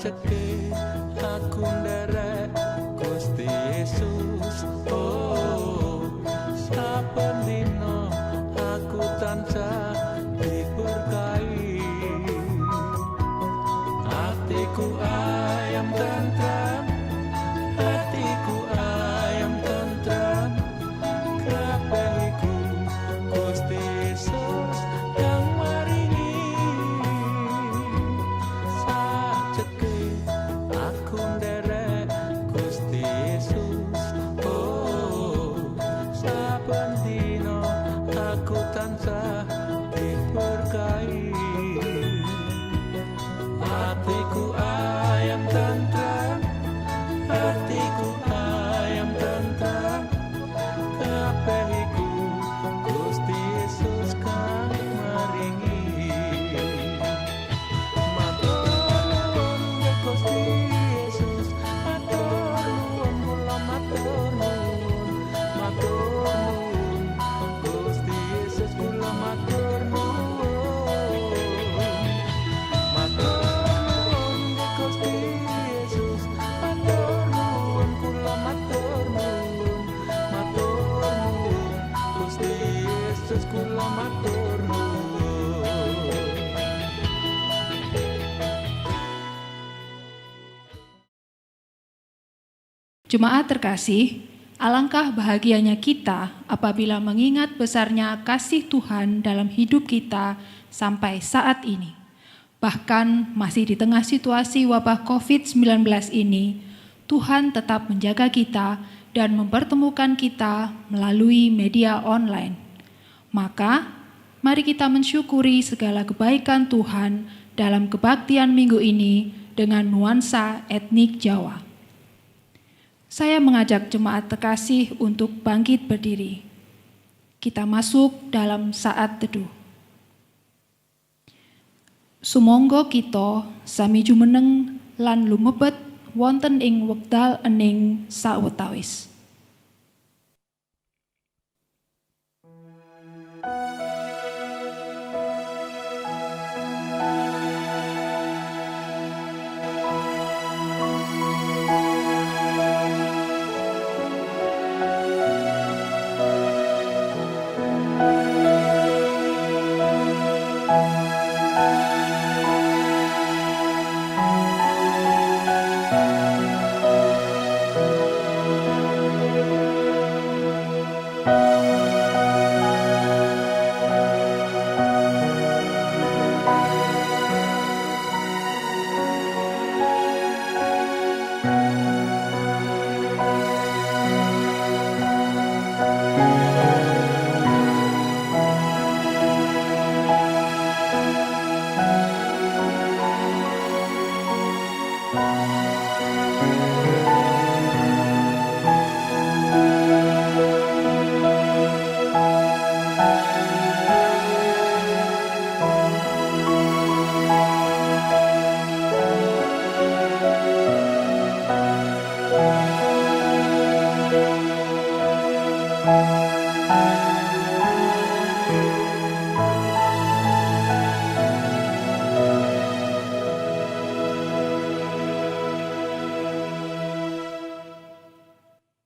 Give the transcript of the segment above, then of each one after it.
Ceke aku nderek Gusti Yesus. Oh, saben dina aku tansah diberkahi. Hatiku ayam tentram, hatiku ayam tentram. Kabehku Gusti Yesus yang maringi. Sajeke aku nderek Gusti Yesus. Oh, saben dina aku tansah diberkahi. Hatiku ayam tentram, hatiku ayam tentram. Kabehku Gusti Yesus kang maringi. Matur nuwun Gusti Yesus, matur nuwun kula matur nuwun. Matur nuwun Gusti Yesus kula matur nuwun. Matur nuwun Gusti Yesus, matur nuwun kula matur nuwun. Matur nuwun Gusti Yesus kula matur nuwun. Jemaat terkasih, alangkah bahagianya kita apabila mengingat besarnya kasih Tuhan dalam hidup kita sampai saat ini. Bahkan masih di tengah situasi wabah COVID-19 ini, Tuhan tetap menjaga kita dan mempertemukan kita melalui media online. Maka, mari kita mensyukuri segala kebaikan Tuhan dalam kebaktian minggu ini dengan nuansa etnik Jawa. Saya mengajak jemaat terkasih untuk bangkit berdiri. Kita masuk dalam saat teduh. Sumangga kita sami jumeneng lan lumebet wonten ing wekdal ening sawetawis.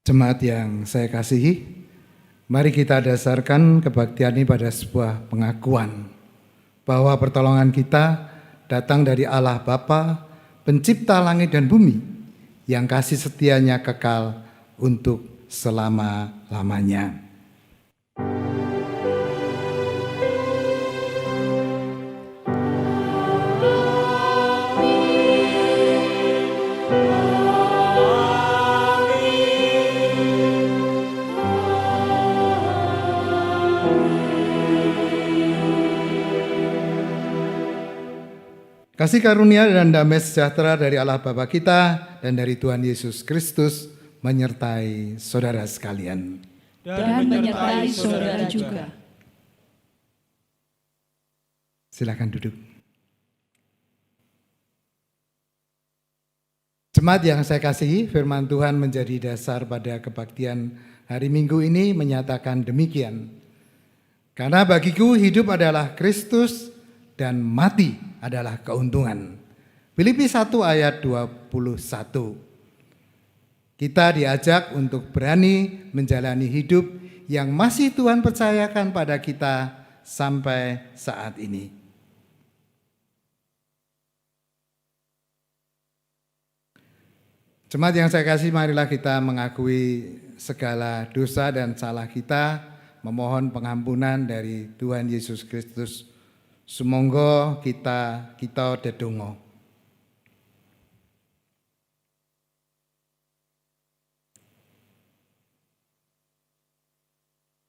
Jemaat yang saya kasihi, mari kita dasarkan kebaktian ini pada sebuah pengakuan bahwa pertolongan kita datang dari Allah Bapa, pencipta langit dan bumi, yang kasih setianya kekal untuk selama-lamanya. Kasih karunia dan damai sejahtera dari Allah Bapa kita dan dari Tuhan Yesus Kristus menyertai saudara sekalian. Dan menyertai saudara juga. Silakan duduk. Jemaat yang saya kasihi, firman Tuhan menjadi dasar pada kebaktian hari Minggu ini menyatakan demikian. Karena bagiku hidup adalah Kristus dan mati adalah keuntungan. Filipi 1 ayat 21. Kita diajak untuk berani menjalani hidup yang masih Tuhan percayakan pada kita sampai saat ini. Jemaat yang saya kasih, marilah kita mengakui segala dosa dan salah kita, memohon pengampunan dari Tuhan Yesus Kristus. Sumangga kita dedonga.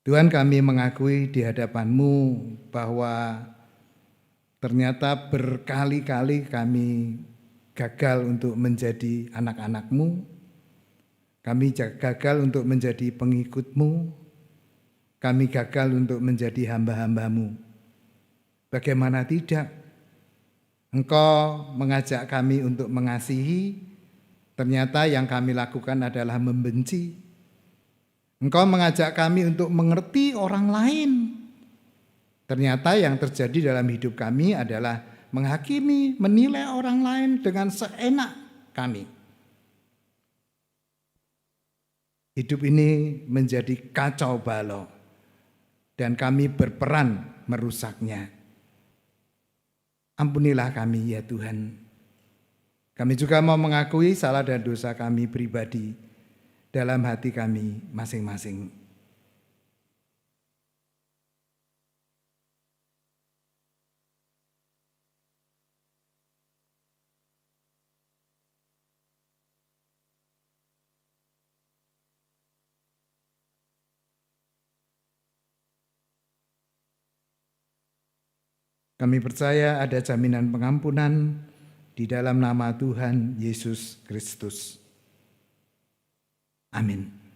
Tuhan, kami mengakui di hadapan-Mu bahwa ternyata berkali-kali kami gagal untuk menjadi anak-anak-Mu, kami gagal untuk menjadi pengikut-Mu, kami gagal untuk menjadi hamba-hamba-Mu. Bagaimana tidak? Engkau mengajak kami untuk mengasihi, ternyata yang kami lakukan adalah membenci. Engkau mengajak kami untuk mengerti orang lain. Ternyata yang terjadi dalam hidup kami adalah menghakimi, menilai orang lain dengan seenak kami. Hidup ini menjadi kacau balau dan kami berperan merusaknya. Ampunilah kami ya Tuhan. Kami juga mau mengakui salah dan dosa kami pribadi dalam hati kami masing-masing. Kami percaya ada jaminan pengampunan di dalam nama Tuhan Yesus Kristus. Amin.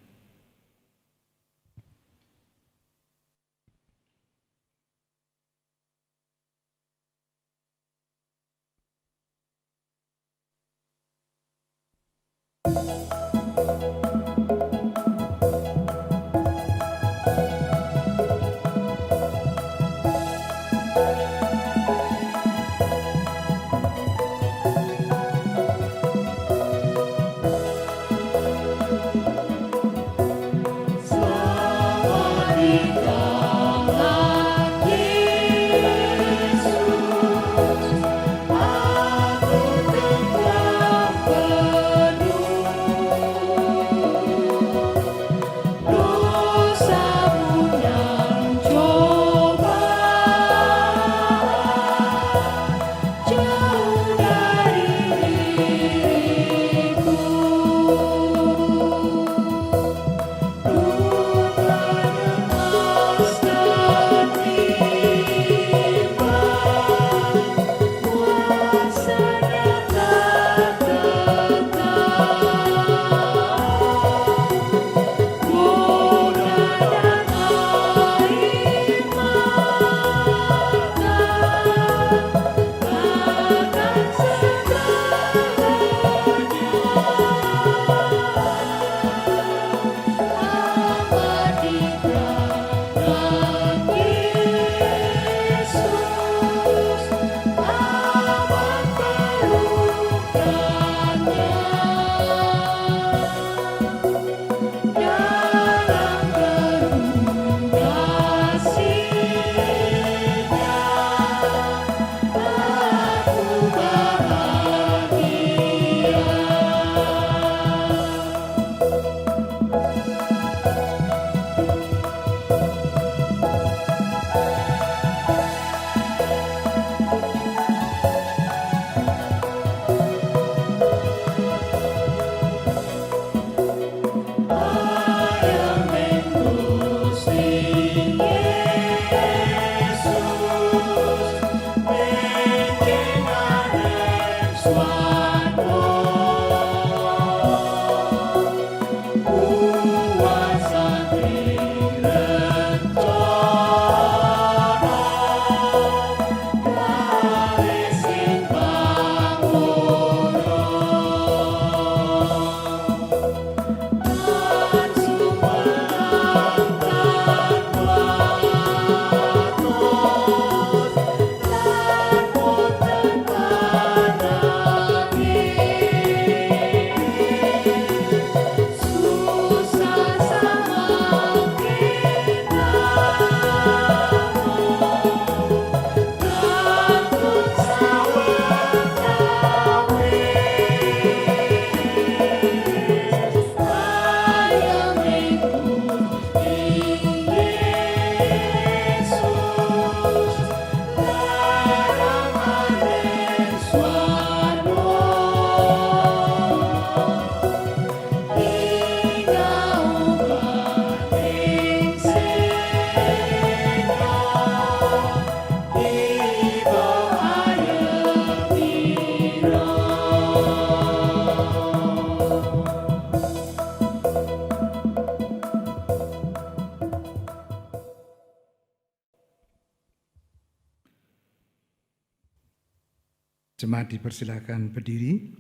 Jemaat dipersilakan berdiri.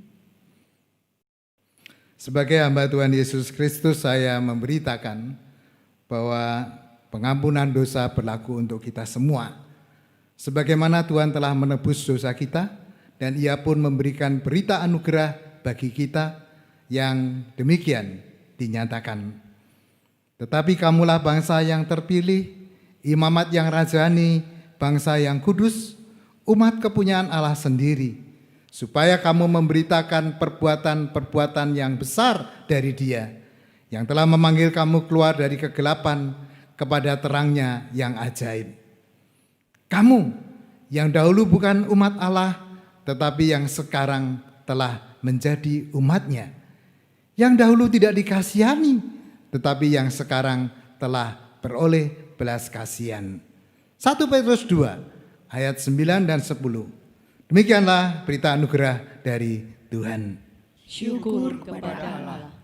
Sebagai hamba Tuhan Yesus Kristus, saya memberitakan bahwa pengampunan dosa berlaku untuk kita semua. Sebagaimana Tuhan telah menebus dosa kita, dan Ia pun memberikan berita anugerah bagi kita yang demikian dinyatakan. Tetapi kamulah bangsa yang terpilih, imamat yang rajani, bangsa yang kudus, umat kepunyaan Allah sendiri, supaya kamu memberitakan perbuatan-perbuatan yang besar dari Dia, yang telah memanggil kamu keluar dari kegelapan kepada terangnya yang ajaib. Kamu yang dahulu bukan umat Allah, tetapi yang sekarang telah menjadi umat-Nya. Yang dahulu tidak dikasihani, tetapi yang sekarang telah beroleh belas kasihan. 1 Petrus 2 ayat 9 dan 10. Demikianlah berita anugerah dari Tuhan. Syukur kepada Allah.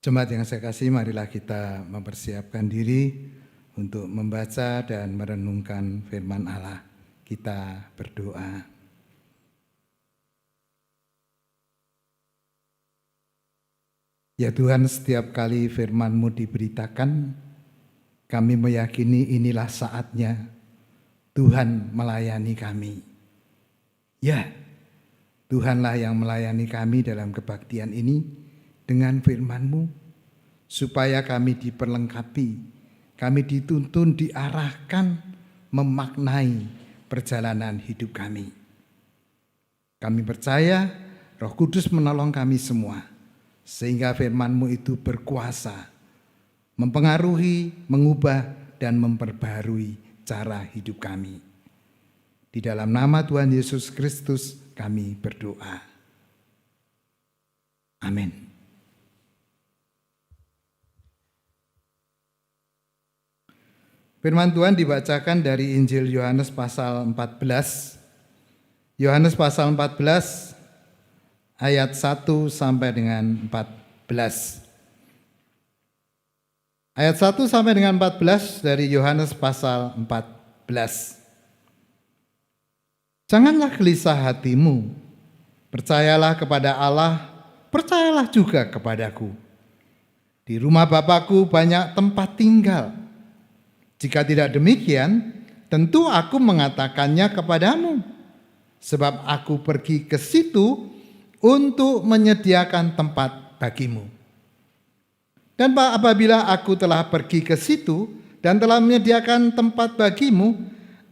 Jemaat yang saya kasih, marilah kita mempersiapkan diri untuk membaca dan merenungkan firman Allah. Kita berdoa. Ya Tuhan, setiap kali firman-Mu diberitakan, kami meyakini inilah saatnya Tuhan melayani kami. Ya, Tuhanlah yang melayani kami dalam kebaktian ini dengan firman-Mu, supaya kami diperlengkapi, kami dituntun, diarahkan, memaknai perjalanan hidup kami. Kami percaya Roh Kudus menolong kami semua, sehingga firman-Mu itu berkuasa, mempengaruhi, mengubah, dan memperbarui cara hidup kami. Di dalam nama Tuhan Yesus Kristus kami berdoa. Amin. Firman Tuhan dibacakan dari Injil Yohanes pasal 14. Yohanes pasal 14 ayat 1 sampai dengan 14. Ayat 1 sampai dengan 14 dari Yohanes pasal 14. Janganlah gelisah hatimu, percayalah kepada Allah, percayalah juga kepadaku. Di rumah Bapakku banyak tempat tinggal. Jika tidak demikian, tentu aku mengatakannya kepadamu, sebab aku pergi ke situ untuk menyediakan tempat bagimu. Dan apabila aku telah pergi ke situ dan telah menyediakan tempat bagimu,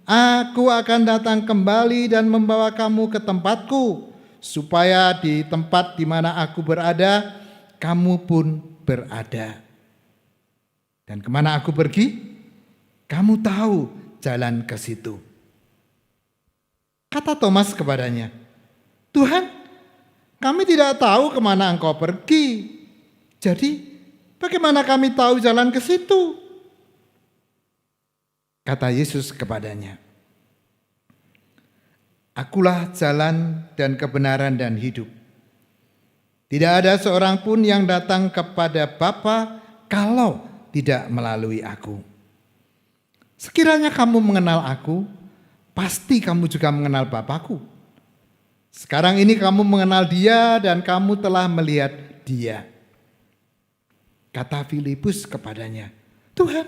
aku akan datang kembali dan membawa kamu ke tempatku, supaya di tempat di mana aku berada, kamu pun berada. Dan kemana aku pergi, kamu tahu jalan ke situ. Kata Thomas kepadanya, Tuhan, kami tidak tahu kemana engkau pergi. Jadi bagaimana kami tahu jalan ke situ? Kata Yesus kepadanya, Akulah jalan dan kebenaran dan hidup. Tidak ada seorang pun yang datang kepada Bapa kalau tidak melalui aku. Sekiranya kamu mengenal aku, pasti kamu juga mengenal Bapakku. Sekarang ini kamu mengenal Dia dan kamu telah melihat Dia. Kata Filipus kepadanya, Tuhan,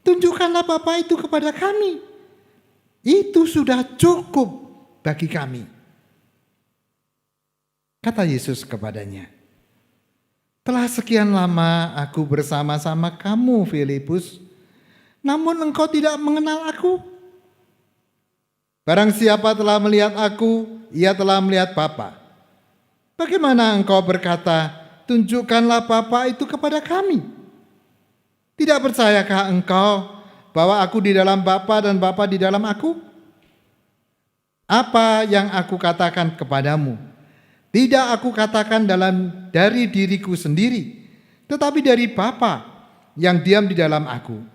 tunjukkanlah Bapa itu kepada kami. Itu sudah cukup bagi kami. Kata Yesus kepadanya, telah sekian lama aku bersama-sama kamu, Filipus, namun engkau tidak mengenal aku. Barang siapa telah melihat aku, ia telah melihat Bapa. Bagaimana engkau berkata, tunjukkanlah Bapa itu kepada kami? Tidak percayakah engkau bahwa aku di dalam Bapa dan Bapa di dalam aku? Apa yang aku katakan kepadamu, tidak aku katakan dari diriku sendiri, tetapi dari Bapa yang diam di dalam aku.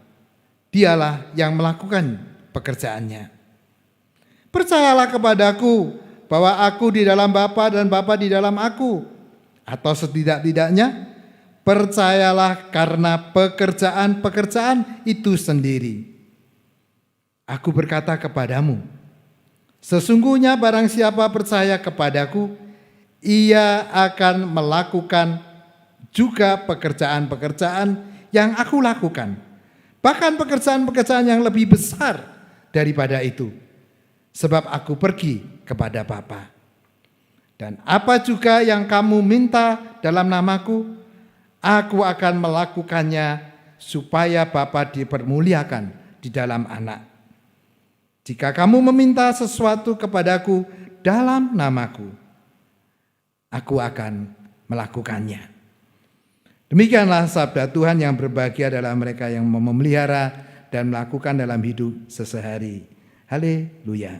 Dialah yang melakukan pekerjaannya. Percayalah kepadaku bahwa aku di dalam Bapa dan Bapa di dalam aku. Atau setidak-tidaknya percayalah karena pekerjaan-pekerjaan itu sendiri. Aku berkata kepadamu, sesungguhnya barang siapa percaya kepadaku, ia akan melakukan juga pekerjaan-pekerjaan yang aku lakukan. Bahkan pekerjaan-pekerjaan yang lebih besar daripada itu. Sebab aku pergi kepada Bapa. Dan apa juga yang kamu minta dalam namaku, aku akan melakukannya supaya Bapa dipermuliakan di dalam Anak. Jika kamu meminta sesuatu kepadaku dalam namaku, aku akan melakukannya. Demikianlah sabda Tuhan yang berbahagia adalah mereka yang memelihara dan melakukan dalam hidup sehari-hari. Haleluya.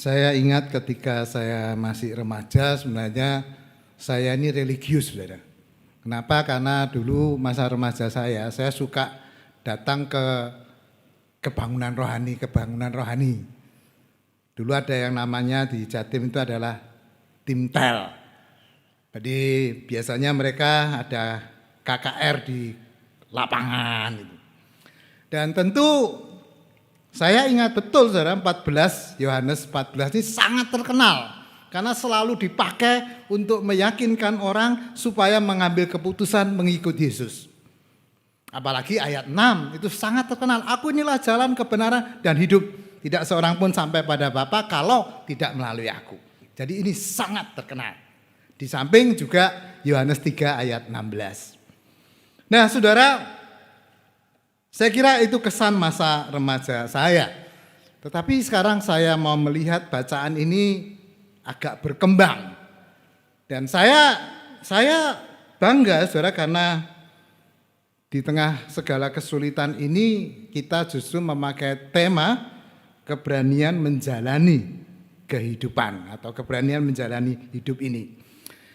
Saya ingat ketika saya masih remaja, sebenarnya saya ini religius, saudara. Kenapa? Karena dulu masa remaja saya suka datang ke kebangunan rohani. Dulu ada yang namanya di Jatim itu adalah tim tel. Jadi biasanya mereka ada KKR di lapangan. Dan tentu saya ingat betul, saudara, Yohanes 14 ini sangat terkenal. Karena selalu dipakai untuk meyakinkan orang supaya mengambil keputusan mengikut Yesus. Apalagi ayat 6 itu sangat terkenal. Aku inilah jalan kebenaran dan hidup. Tidak seorang pun sampai pada Bapa kalau tidak melalui aku. Jadi ini sangat terkenal. Di samping juga Yohanes 3 ayat 16. Nah, saudara, saya kira itu kesan masa remaja saya. Tetapi sekarang saya mau melihat bacaan ini agak berkembang. Dan saya bangga saudara karena di tengah segala kesulitan ini kita justru memakai tema keberanian menjalani kehidupan atau keberanian menjalani hidup ini.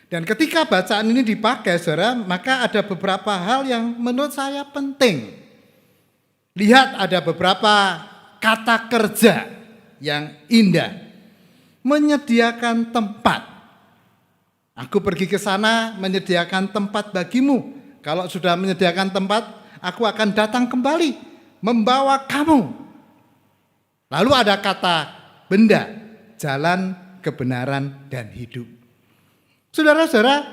Dan ketika bacaan ini dipakai saudara, maka ada beberapa hal yang menurut saya penting. Lihat ada beberapa kata kerja yang indah. Menyediakan tempat. Aku pergi ke sana menyediakan tempat bagimu. Kalau sudah menyediakan tempat, aku akan datang kembali membawa kamu. Lalu ada kata benda, jalan, kebenaran, dan hidup. Saudara-saudara,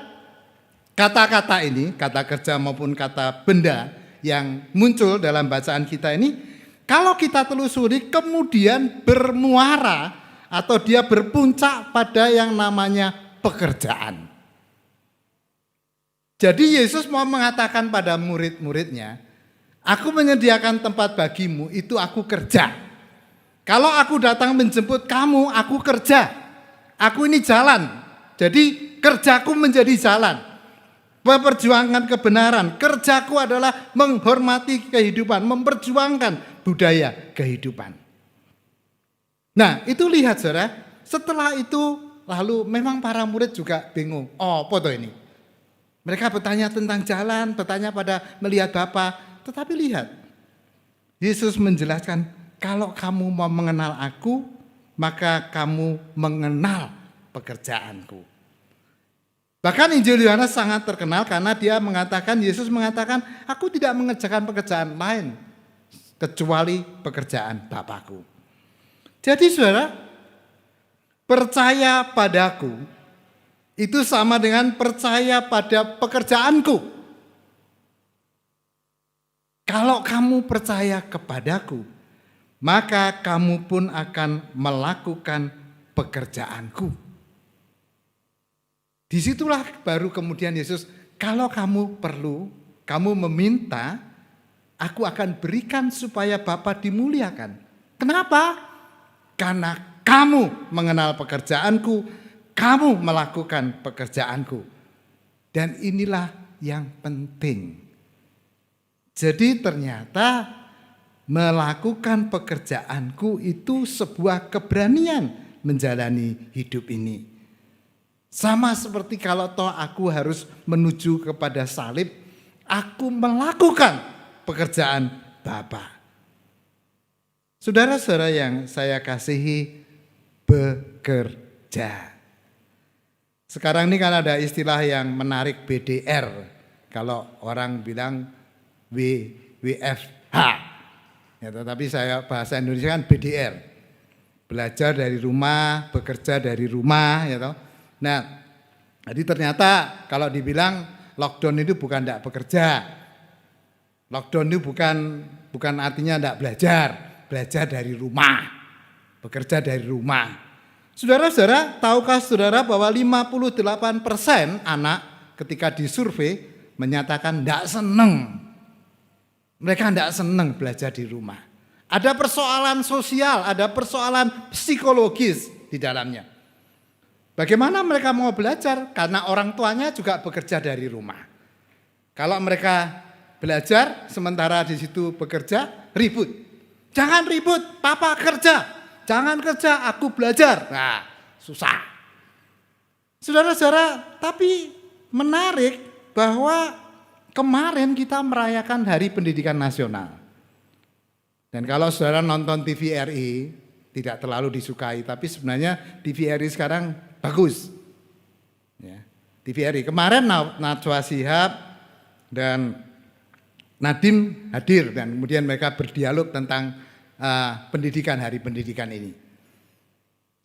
kata-kata ini, kata kerja maupun kata benda yang muncul dalam bacaan kita ini, kalau kita telusuri kemudian bermuara atau dia berpuncak pada yang namanya pekerjaan. Jadi Yesus mau mengatakan pada murid-muridnya, aku menyediakan tempat bagimu, itu aku kerja. Kalau aku datang menjemput kamu, aku kerja. Aku ini jalan. Jadi kerjaku menjadi jalan. Memperjuangkan kebenaran. Kerjaku adalah menghormati kehidupan, memperjuangkan budaya kehidupan. Nah, itu lihat saudara, setelah itu lalu memang para murid juga bingung. Oh, foto ini. Mereka bertanya tentang jalan, bertanya pada melihat Bapa. Tetapi lihat, Yesus menjelaskan, kalau kamu mau mengenal aku, maka kamu mengenal pekerjaanku. Bahkan Injil Yohanes sangat terkenal karena dia mengatakan, Yesus mengatakan, aku tidak mengerjakan pekerjaan lain kecuali pekerjaan Bapakku. Jadi saudara, percaya padaku itu sama dengan percaya pada pekerjaanku. Kalau kamu percaya kepadaku, maka kamu pun akan melakukan pekerjaanku. Disitulah baru kemudian Yesus, kalau kamu perlu, kamu meminta, aku akan berikan supaya Bapa dimuliakan. Kenapa? Karena kamu mengenal pekerjaanku, kamu melakukan pekerjaanku. Dan inilah yang penting. Jadi ternyata melakukan pekerjaanku itu sebuah keberanian menjalani hidup ini. Sama seperti kalau toh aku harus menuju kepada salib, aku melakukan pekerjaan Bapa. Saudara-saudara yang saya kasihi, bekerja. Sekarang ini kan ada istilah yang menarik BDR. Kalau orang bilang WFH. Ya, tetapi saya bahasa Indonesia kan BDR. Belajar dari rumah, bekerja dari rumah. Ya, toh. Nah, jadi ternyata kalau dibilang lockdown itu bukan tidak bekerja. Lockdown itu bukan artinya tidak belajar. Belajar dari rumah. Bekerja dari rumah. Saudara-saudara, tahukah saudara bahwa 58% anak ketika disurvei menyatakan tidak senang. Mereka tidak senang belajar di rumah. Ada persoalan sosial, ada persoalan psikologis di dalamnya. Bagaimana mereka mau belajar? Karena orang tuanya juga bekerja dari rumah. Kalau mereka belajar, sementara di situ bekerja, ribut. Jangan ribut, papa kerja. Jangan kerja, aku belajar. Nah, susah. Saudara-saudara, tapi menarik bahwa kemarin kita merayakan Hari Pendidikan Nasional. Dan kalau saudara nonton TVRI, tidak terlalu disukai, tapi sebenarnya TVRI sekarang bagus. Ya, TVRI. Kemarin Najwa Shihab dan Nadiem hadir dan kemudian mereka berdialog tentang pendidikan, Hari Pendidikan ini.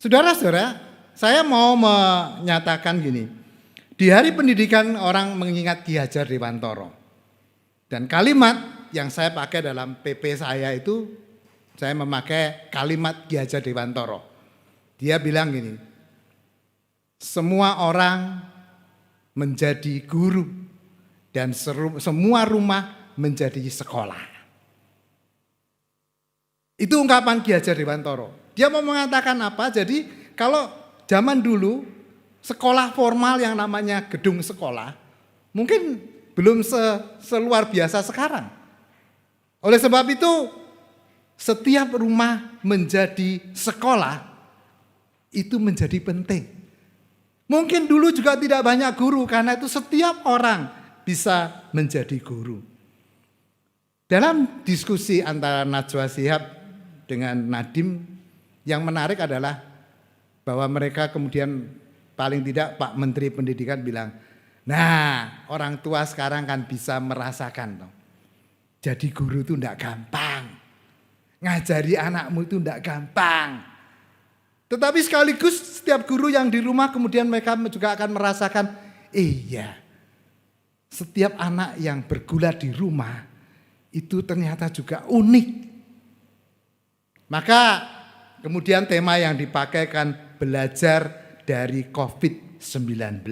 Saudara-saudara, saya mau menyatakan gini. Di Hari Pendidikan orang mengingat Ki Hajar Dewantara. Dan kalimat yang saya pakai dalam PP saya itu, saya memakai kalimat Ki Hajar Dewantara. Dia bilang gini, semua orang menjadi guru dan semua rumah menjadi sekolah. Itu ungkapan Ki Hajar Dewantara. Dia mau mengatakan apa? Jadi kalau zaman dulu sekolah formal yang namanya gedung sekolah mungkin belum seluar biasa sekarang. Oleh sebab itu, setiap rumah menjadi sekolah itu menjadi penting. Mungkin dulu juga tidak banyak guru, karena itu setiap orang bisa menjadi guru. Dalam diskusi antara Najwa Shihab dengan Nadiem, yang menarik adalah bahwa mereka kemudian paling tidak Pak Menteri Pendidikan bilang, nah orang tua sekarang kan bisa merasakan. Jadi guru itu enggak gampang. Ngajari anakmu itu enggak gampang. Tetapi sekaligus setiap guru yang di rumah kemudian mereka juga akan merasakan, iya, setiap anak yang bergulat di rumah itu ternyata juga unik. Maka kemudian tema yang dipakai kan belajar dari COVID-19.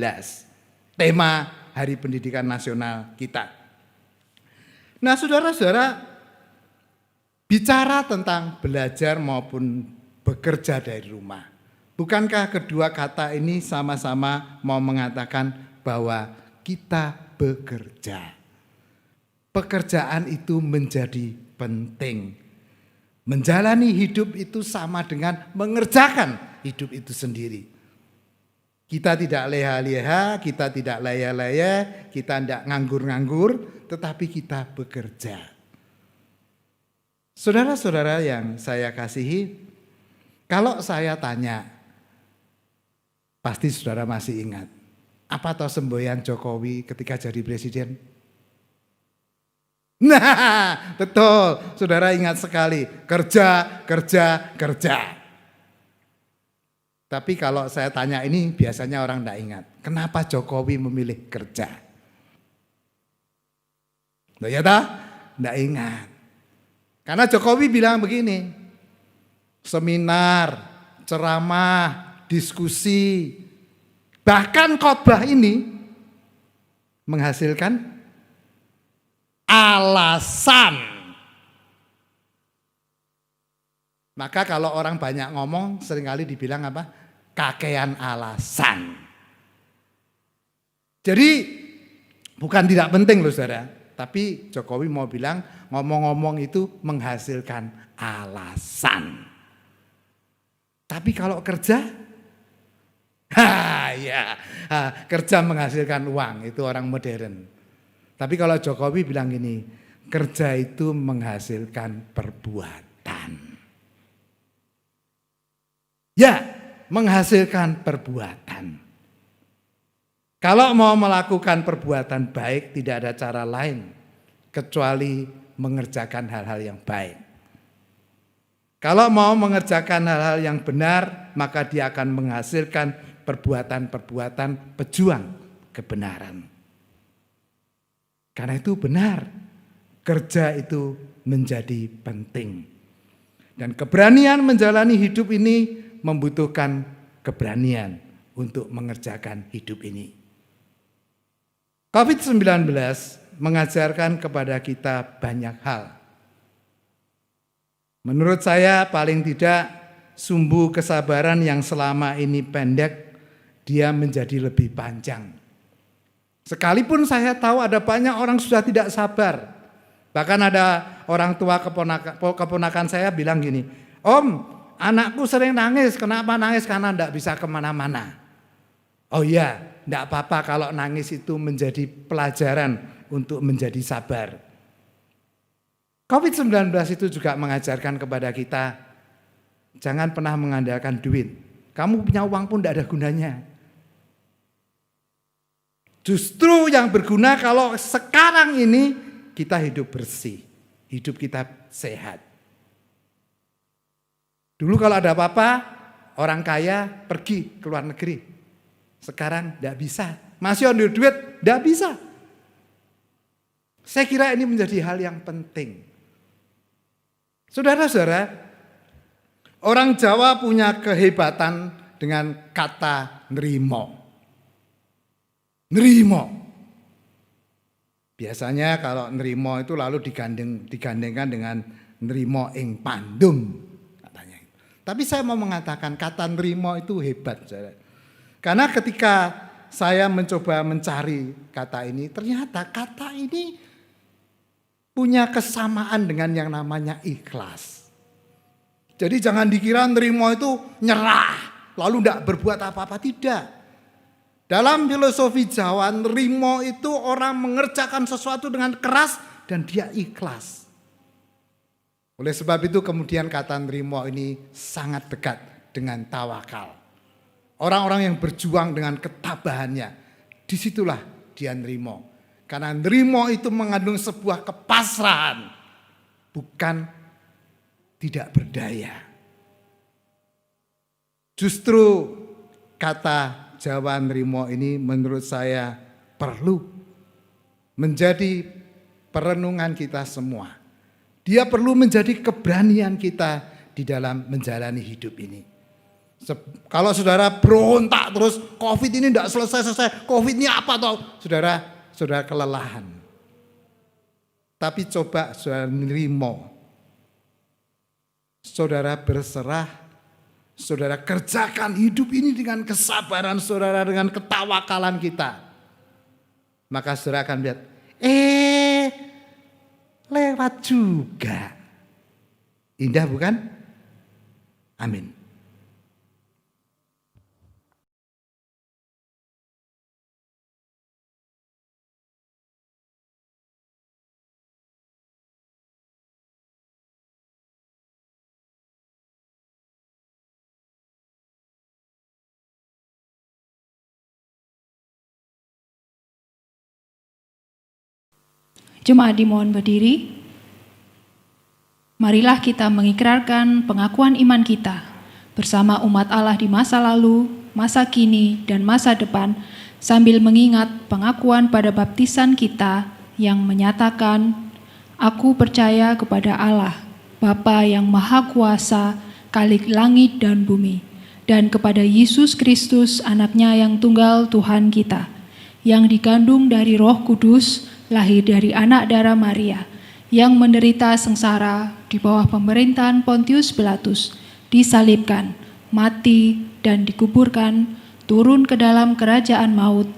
Tema Hari Pendidikan Nasional kita. Nah saudara-saudara, bicara tentang belajar maupun bekerja dari rumah. Bukankah kedua kata ini sama-sama mau mengatakan bahwa kita bekerja. Pekerjaan itu menjadi penting. Menjalani hidup itu sama dengan mengerjakan hidup itu sendiri. Kita tidak leha-leha, kita tidak laya-laya, kita tidak nganggur-nganggur, tetapi kita bekerja. Saudara-saudara yang saya kasihi, kalau saya tanya, pasti saudara masih ingat, apa toh semboyan Jokowi ketika jadi presiden? Nah, betul, saudara ingat sekali, kerja, kerja, kerja. Tapi kalau saya tanya ini biasanya orang tidak ingat. Kenapa Jokowi memilih kerja? Loh ya tak? Tidak ingat. Karena Jokowi bilang begini, seminar, ceramah, diskusi, bahkan khotbah ini menghasilkan alasan. Maka kalau orang banyak ngomong seringkali dibilang apa? Kakean alasan. Jadi bukan tidak penting loh saudara, tapi Jokowi mau bilang ngomong-ngomong itu menghasilkan alasan. Tapi kalau kerja, kerja menghasilkan uang, itu orang modern. Tapi kalau Jokowi bilang gini, kerja itu menghasilkan perbuatan. Ya, menghasilkan perbuatan. Kalau mau melakukan perbuatan baik, tidak ada cara lain kecuali mengerjakan hal-hal yang baik. Kalau mau mengerjakan hal-hal yang benar, maka dia akan menghasilkan perbuatan-perbuatan pejuang kebenaran. Karena itu benar, kerja itu menjadi penting. Dan keberanian menjalani hidup ini membutuhkan keberanian untuk mengerjakan hidup ini. COVID-19 mengajarkan kepada kita banyak hal. Menurut saya paling tidak sumbu kesabaran yang selama ini pendek, dia menjadi lebih panjang. Sekalipun saya tahu ada banyak orang sudah tidak sabar. Bahkan ada orang tua keponakan saya bilang gini, Om, anakku sering nangis, kenapa nangis? Karena tidak bisa kemana-mana. Oh iya, tidak apa-apa kalau nangis itu menjadi pelajaran untuk menjadi sabar. COVID-19 itu juga mengajarkan kepada kita, jangan pernah mengandalkan duit. Kamu punya uang pun tidak ada gunanya. Justru yang berguna kalau sekarang ini kita hidup bersih, hidup kita sehat. Dulu kalau ada apa-apa, orang kaya pergi ke luar negeri. Sekarang tidak bisa. Masih ada duit, tidak bisa. Saya kira ini menjadi hal yang penting. Saudara-saudara, orang Jawa punya kehebatan dengan kata nerimo. Nerimo. Biasanya kalau nerimo itu lalu digandengkan dengan nerimo ing pandum katanya. Tapi saya mau mengatakan kata nerimo itu hebat, saudara. Karena ketika saya mencoba mencari kata ini, ternyata kata ini punya kesamaan dengan yang namanya ikhlas. Jadi jangan dikira nerimo itu nyerah, lalu tidak berbuat apa-apa, tidak. Dalam filosofi Jawa, nerimo itu orang mengerjakan sesuatu dengan keras dan dia ikhlas. Oleh sebab itu kemudian kata nerimo ini sangat dekat dengan tawakal. Orang-orang yang berjuang dengan ketabahannya, disitulah dia nerimo. Karena nerimo itu mengandung sebuah kepasrahan, bukan tidak berdaya. Justru kata Jawa nerimo ini menurut saya perlu menjadi perenungan kita semua. Dia perlu menjadi keberanian kita di dalam menjalani hidup ini. Kalau saudara berontak terus COVID ini tidak selesai-selesai, COVID ini apa toh? Saudara kelelahan. Tapi coba saudara nerimo. Saudara berserah, saudara kerjakan hidup ini dengan kesabaran saudara, dengan ketawakalan kita. Maka saudara akan lihat, lewat juga. Indah bukan? Amin. Jemaat dimohon berdiri. Marilah kita mengikrarkan pengakuan iman kita bersama umat Allah di masa lalu, masa kini, dan masa depan sambil mengingat pengakuan pada baptisan kita yang menyatakan, "Aku percaya kepada Allah, Bapa yang Maha Kuasa, Khalik langit dan bumi, dan kepada Yesus Kristus, Anaknya yang tunggal Tuhan kita, yang dikandung dari Roh Kudus, lahir dari anak darah Maria, yang menderita sengsara di bawah pemerintahan Pontius Pilatus, disalibkan, mati, dan dikuburkan, turun ke dalam kerajaan maut.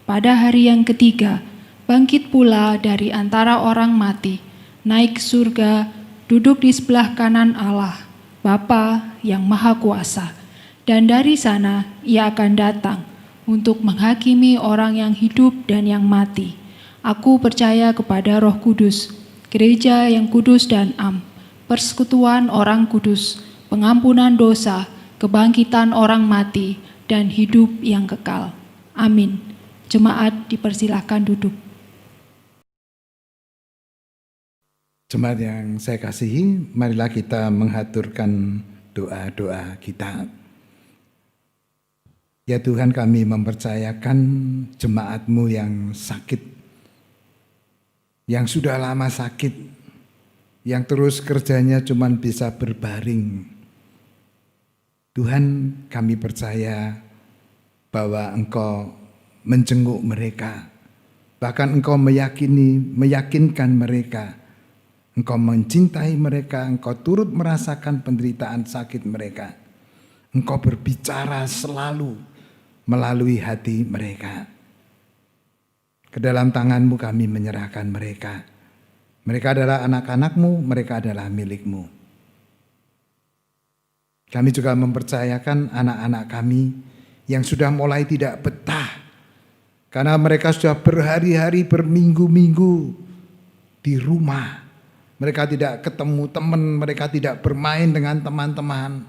Pada hari yang ketiga, bangkit pula dari antara orang mati, naik ke surga, duduk di sebelah kanan Allah, Bapa yang Maha Kuasa. Dan dari sana ia akan datang untuk menghakimi orang yang hidup dan yang mati. Aku percaya kepada Roh Kudus, gereja yang kudus dan am, persekutuan orang kudus, pengampunan dosa, kebangkitan orang mati, dan hidup yang kekal. Amin. Jemaat dipersilahkan duduk. Jemaat yang saya kasihi, marilah kita menghaturkan doa-doa kita. Ya Tuhan, kami mempercayakan jemaat-Mu yang sakit, yang sudah lama sakit, yang terus kerjanya cuma bisa berbaring. Tuhan, kami percaya bahwa Engkau menjenguk mereka, bahkan Engkau meyakinkan mereka, Engkau mencintai mereka, Engkau turut merasakan penderitaan sakit mereka. Engkau berbicara selalu melalui hati mereka. Ke dalam tangan-Mu kami menyerahkan mereka. Mereka adalah anak-anak-Mu, mereka adalah milik-Mu. Kami juga mempercayakan anak-anak kami yang sudah mulai tidak betah. Karena mereka sudah berhari-hari, berminggu-minggu di rumah. Mereka tidak ketemu teman, mereka tidak bermain dengan teman-teman.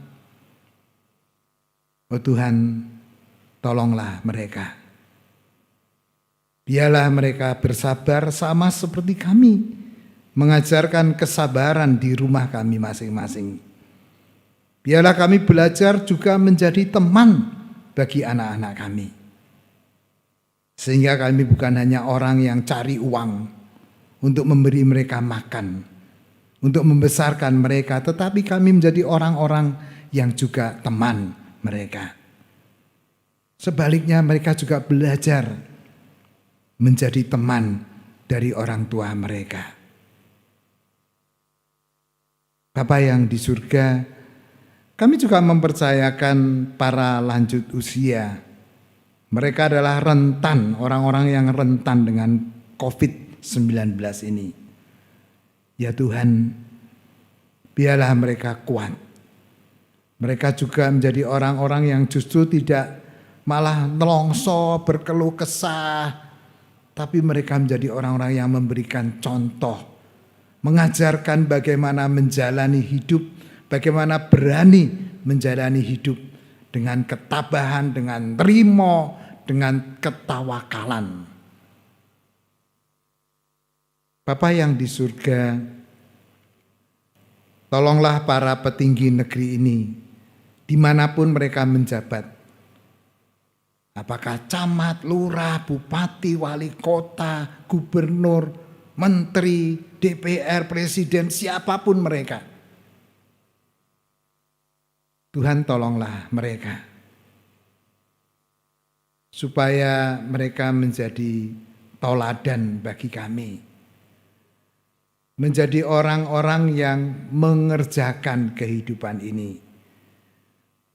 Oh Tuhan, tolonglah mereka. Biarlah mereka bersabar sama seperti kami, mengajarkan kesabaran di rumah kami masing-masing. Biarlah kami belajar juga menjadi teman bagi anak-anak kami. Sehingga kami bukan hanya orang yang cari uang untuk memberi mereka makan, untuk membesarkan mereka, tetapi kami menjadi orang-orang yang juga teman mereka. Sebaliknya mereka juga belajar menjadi teman dari orang tua mereka. Bapa yang di surga, kami juga mempercayakan para lanjut usia Mereka adalah rentan, orang-orang yang rentan dengan COVID-19 ini. Ya Tuhan, biarlah mereka kuat. Mereka juga menjadi orang-orang yang justru tidak malah nelongso, berkeluh kesah, tapi mereka menjadi orang-orang yang memberikan contoh, mengajarkan bagaimana menjalani hidup, bagaimana berani menjalani hidup dengan ketabahan, dengan terima, dengan ketawakalan. Bapa yang di surga, tolonglah para petinggi negeri ini, dimanapun mereka menjabat. Apakah camat, lurah, bupati, wali kota, gubernur, menteri, DPR, presiden, siapapun mereka. Tuhan tolonglah mereka, supaya mereka menjadi tauladan bagi kami. Menjadi orang-orang yang mengerjakan kehidupan ini.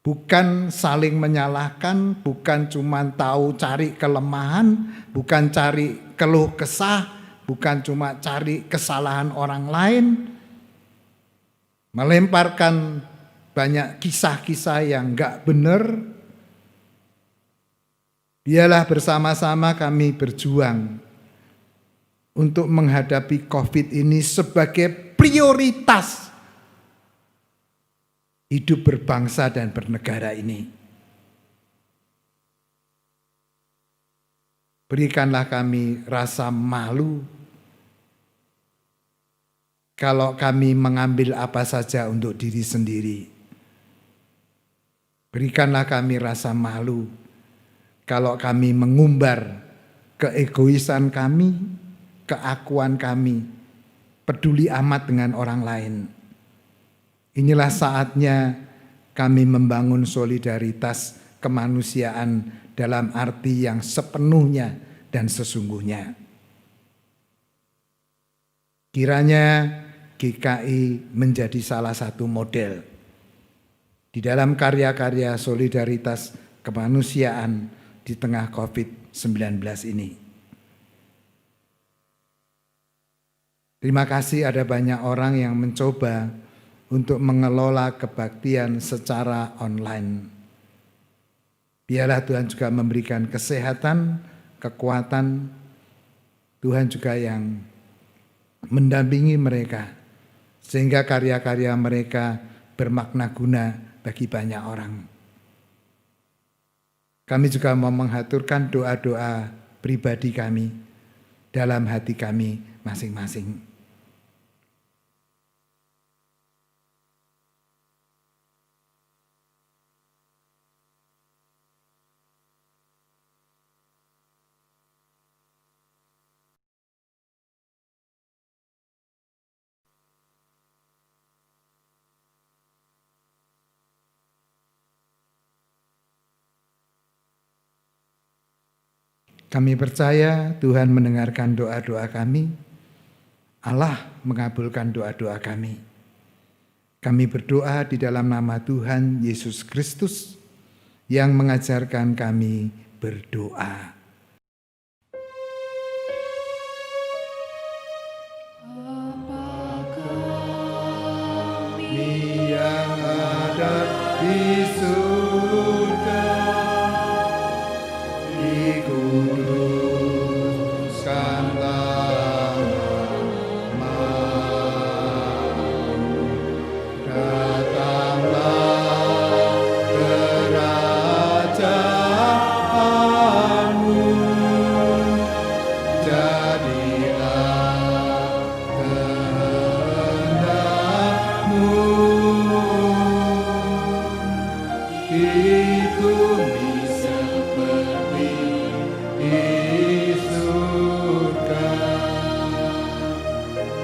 Bukan saling menyalahkan, bukan cuma tahu cari kelemahan, bukan cari keluh kesah, bukan cuma cari kesalahan orang lain. Melemparkan banyak kisah-kisah yang enggak benar. Biarlah bersama-sama kami berjuang untuk menghadapi COVID ini sebagai prioritas hidup berbangsa dan bernegara ini. Berikanlah kami rasa malu kalau kami mengambil apa saja untuk diri sendiri. Berikanlah kami rasa malu kalau kami mengumbar keegoisan kami, keakuan kami, peduli amat dengan orang lain. Inilah saatnya kami membangun solidaritas kemanusiaan dalam arti yang sepenuhnya dan sesungguhnya. Kiranya GKI menjadi salah satu model di dalam karya-karya solidaritas kemanusiaan di tengah COVID-19 ini. Terima kasih ada banyak orang yang mencoba untuk mengelola kebaktian secara online. Biarlah Tuhan juga memberikan kesehatan, kekuatan. Tuhan juga yang mendampingi mereka, sehingga karya-karya mereka bermakna guna bagi banyak orang. Kami juga mau menghaturkan doa-doa pribadi kami dalam hati kami masing-masing. Kami percaya Tuhan mendengarkan doa-doa kami. Allah mengabulkan doa-doa kami. Kami berdoa di dalam nama Tuhan Yesus Kristus yang mengajarkan kami berdoa. Kami yang ada di surga, dikuduskanlah namamu, datanglah kerajaanmu, jadilah kehendakmu di bumi seperti di surga.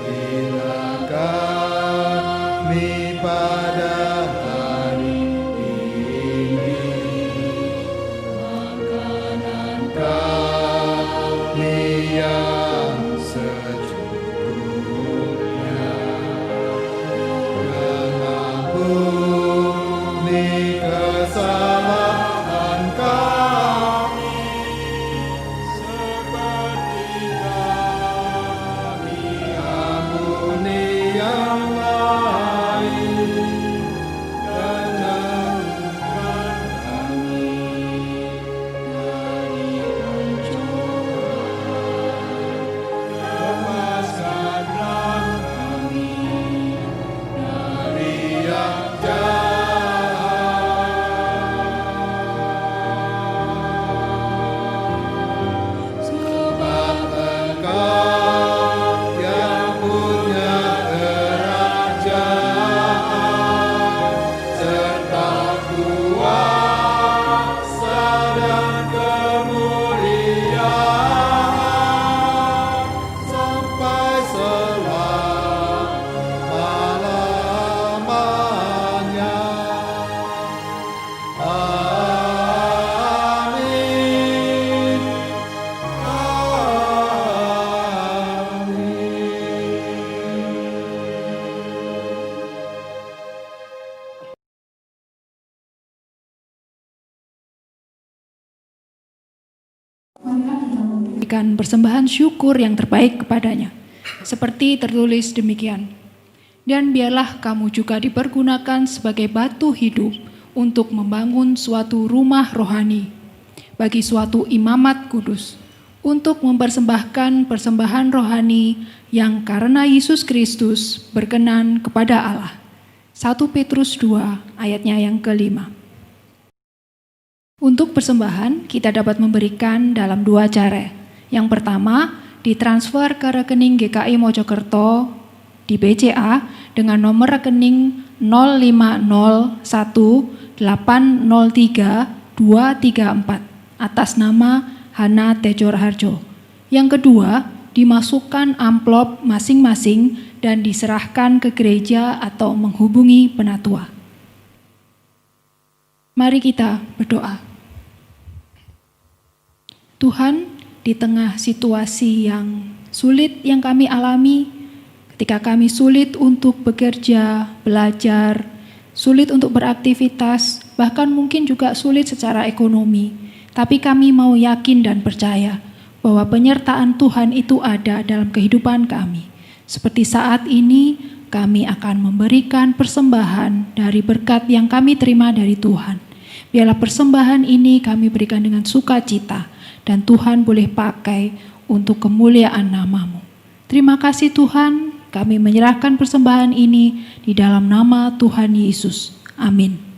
Berilah kami pada hari ini makanan kami yang secukupnya, dan ampuni kesalahan kami memberikan persembahan syukur yang terbaik kepadanya. Seperti tertulis demikian. Dan biarlah kamu juga dipergunakan sebagai batu hidup untuk membangun suatu rumah rohani bagi suatu imamat kudus, untuk mempersembahkan persembahan rohani yang karena Yesus Kristus berkenan kepada Allah. 1 Petrus 2 ayatnya yang ke-5. Untuk persembahan kita dapat memberikan dalam dua cara. Yang pertama, ditransfer ke rekening GKI Mojokerto di BCA dengan nomor rekening 0501803234 atas nama Hana Tejor Harjo. Yang kedua, dimasukkan amplop masing-masing dan diserahkan ke gereja atau menghubungi penatua. Mari kita berdoa. Tuhan, di tengah situasi yang sulit yang kami alami, ketika kami sulit untuk bekerja, belajar, sulit untuk beraktivitas, bahkan mungkin juga sulit secara ekonomi, tapi kami mau yakin dan percaya bahwa penyertaan Tuhan itu ada dalam kehidupan kami. Seperti saat ini, kami akan memberikan persembahan dari berkat yang kami terima dari Tuhan. Biarlah persembahan ini kami berikan dengan sukacita, dan Tuhan boleh pakai untuk kemuliaan nama-Mu. Terima kasih Tuhan, kami menyerahkan persembahan ini di dalam nama Tuhan Yesus. Amin.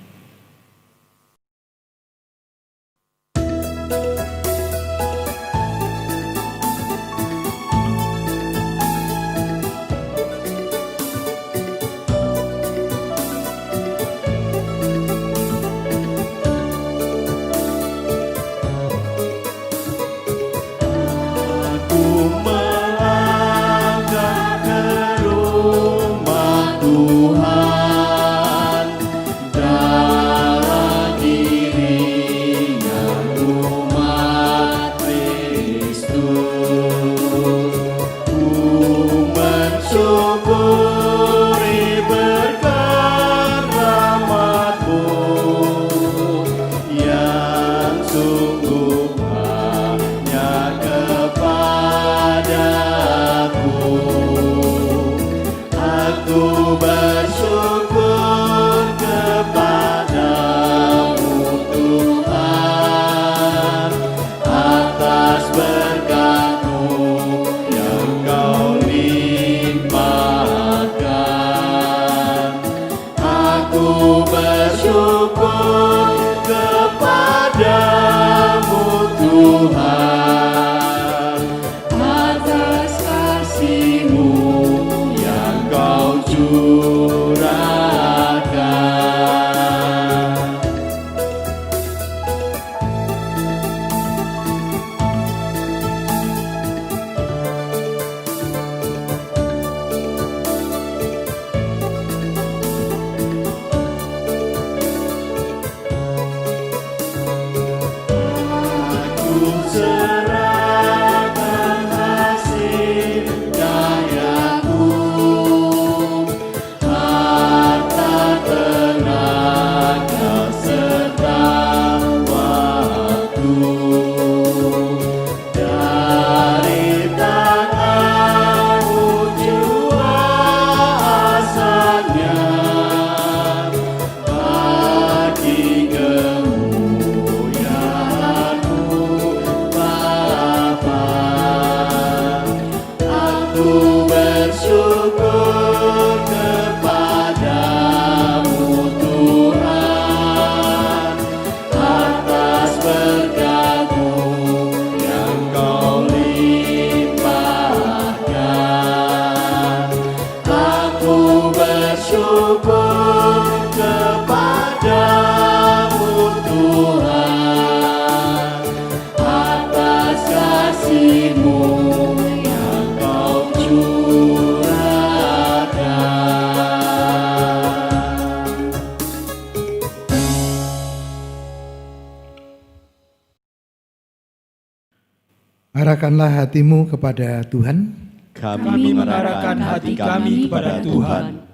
Arahkanlah hatimu kepada Tuhan. Kami mengarahkan hati kami kepada Tuhan.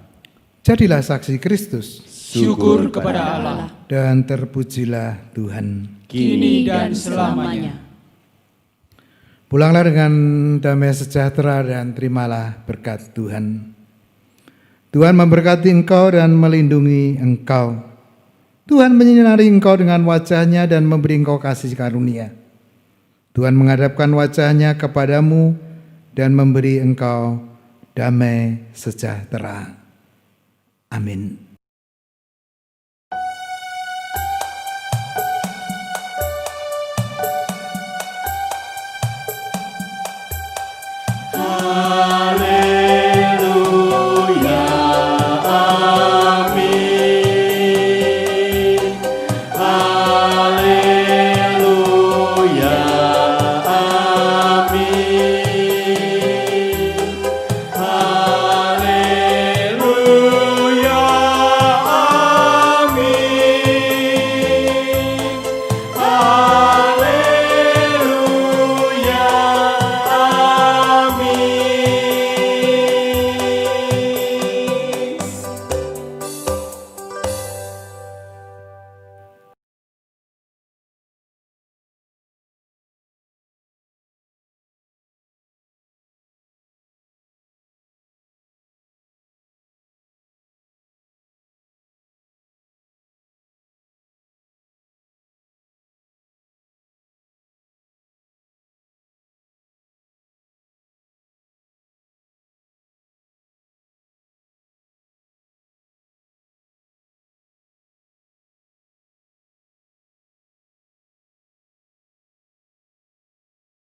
Jadilah saksi Kristus. Syukur kepada Allah. Dan terpujilah Tuhan. Kini dan selamanya. Pulanglah dengan damai sejahtera dan terimalah berkat Tuhan. Tuhan memberkati engkau dan melindungi engkau. Tuhan menyinari engkau dengan wajah-Nya dan memberi engkau kasih karunia. Tuhan menghadapkan wajah-Nya kepadamu dan memberi engkau damai sejahtera. Amin.